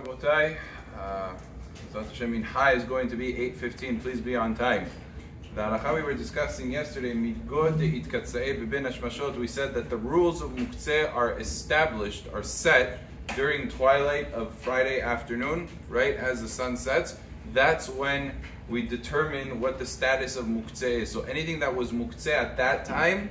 Rabotai. Mincha is going to be 8:15. Please be on time. The halacha we were discussing yesterday, we said that the rules of muktzeh are established, are set during twilight of Friday afternoon, right as the sun sets. That's when we determine what the status of muktzeh is. So anything that was muktzeh at that time,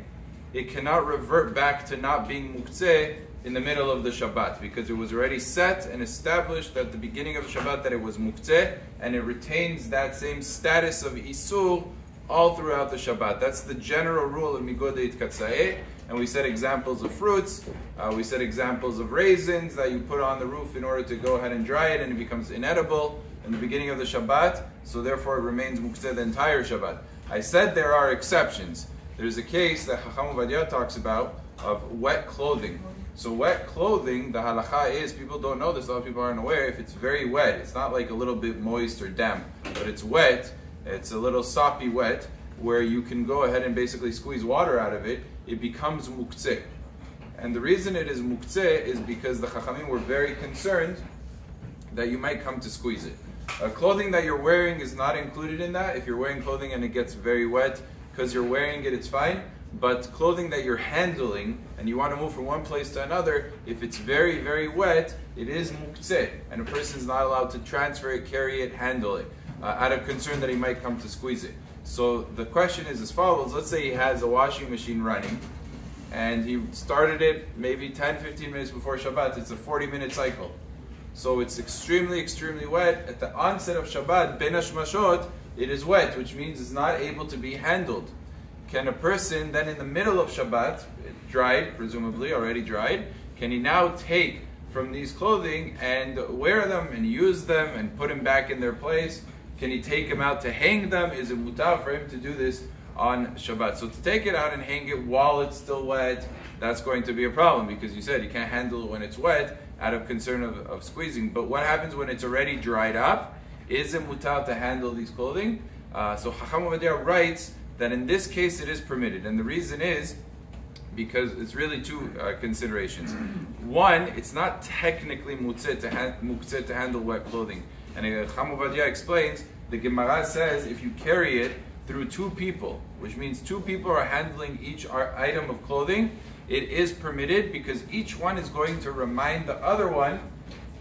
it cannot revert back to not being muktzeh in the middle of the Shabbat, because it was already set and established at the beginning of the Shabbat that it was muktzeh, and it retains that same status of isur all throughout the Shabbat. That's the general rule of migodeit katsaeh. And we said examples of fruits, we said examples of raisins that you put on the roof in order to go ahead and dry it, and it becomes inedible in the beginning of the Shabbat, so therefore it remains muktzeh the entire Shabbat. I said there are exceptions. There's a case that Chacham Ovadia talks about of wet clothing. So wet clothing, the halacha is, people don't know this, a lot of people aren't aware, if it's very wet, it's not like a little bit moist or damp, but it's wet, it's a little soppy wet, where you can go ahead and basically squeeze water out of it, it becomes muktzeh. And the reason it is muktzeh is because the Chachamim were very concerned that you might come to squeeze it. Clothing that you're wearing is not included in that. If you're wearing clothing and it gets very wet, because you're wearing it, it's fine. But clothing that you're handling and you want to move from one place to another, if it's very, very wet, it is muktzeh, and a person is not allowed to transfer it, carry it, handle it, out of concern that he might come to squeeze it. So the question is as follows. Let's say he has a washing machine running, and he started it maybe 10-15 minutes before Shabbat. It's a 40-minute cycle. So it's extremely, extremely wet. At the onset of Shabbat, ben hashmashot, it is wet, which means it's not able to be handled. Can a person then in the middle of Shabbat, dried, presumably already dried, can he now take from these clothing and wear them and use them and put them back in their place? Can he take them out to hang them? Is it mutar for him to do this on Shabbat? So to take it out and hang it while it's still wet, that's going to be a problem, because you said you can't handle it when it's wet out of concern of squeezing. But what happens when it's already dried up? Is it mutar to handle these clothing? So Chacham Ovadia writes that in this case it is permitted, and the reason is because it's really two considerations. One, it's not technically muktzeh to handle wet clothing, and Chacham Ovadia explains, the Gemara says if you carry it through two people, which means two people are handling each item of clothing, it is permitted, because each one is going to remind the other one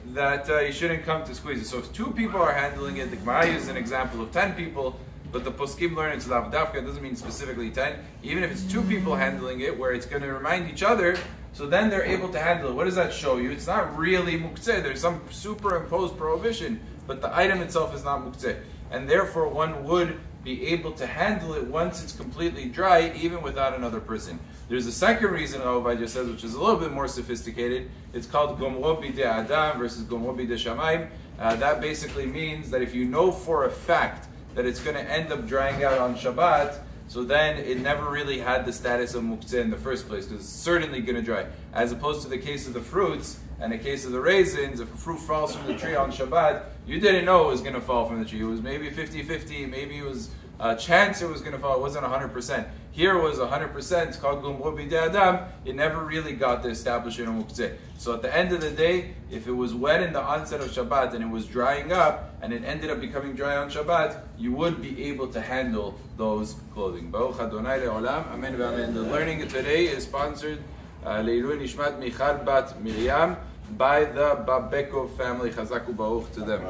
that you shouldn't come to squeeze it. So if two people are handling it, the Gemara uses an example of 10 people, but the poskim learn it's lav dafka, it doesn't mean specifically 10. Even if it's two people handling it, where it's going to remind each other, so then they're able to handle it. What does that show you? It's not really muktzeh. There's some superimposed prohibition, but the item itself is not muktzeh. And therefore one would be able to handle it once it's completely dry, even without another person. There's a second reason Rav Dahan says, which is a little bit more sophisticated. It's called gomro bidei adam versus gomro bidei shamayim. That basically means that if you know for a fact that it's going to end up drying out on Shabbat, so then it never really had the status of muktzeh in the first place, because it's certainly going to dry. As opposed to the case of the fruits and the case of the raisins, if a fruit falls from the tree on Shabbat, you didn't know it was going to fall from the tree. It was maybe 50-50, maybe it was a chance it was going to fall. It wasn't 100%. Here it was 100%. It's called gomro bidei adam. It never really got the establishment of muktzeh. So at the end of the day, if it was wet in the onset of Shabbat and it was drying up and it ended up becoming dry on Shabbat, you would be able to handle those clothing. Baruch Adonai le'olam. Amen v'amen. The learning today is sponsored Leilui Nishmat Michal Bat Miriam by the Babeko family. Chazak u'baruch to them.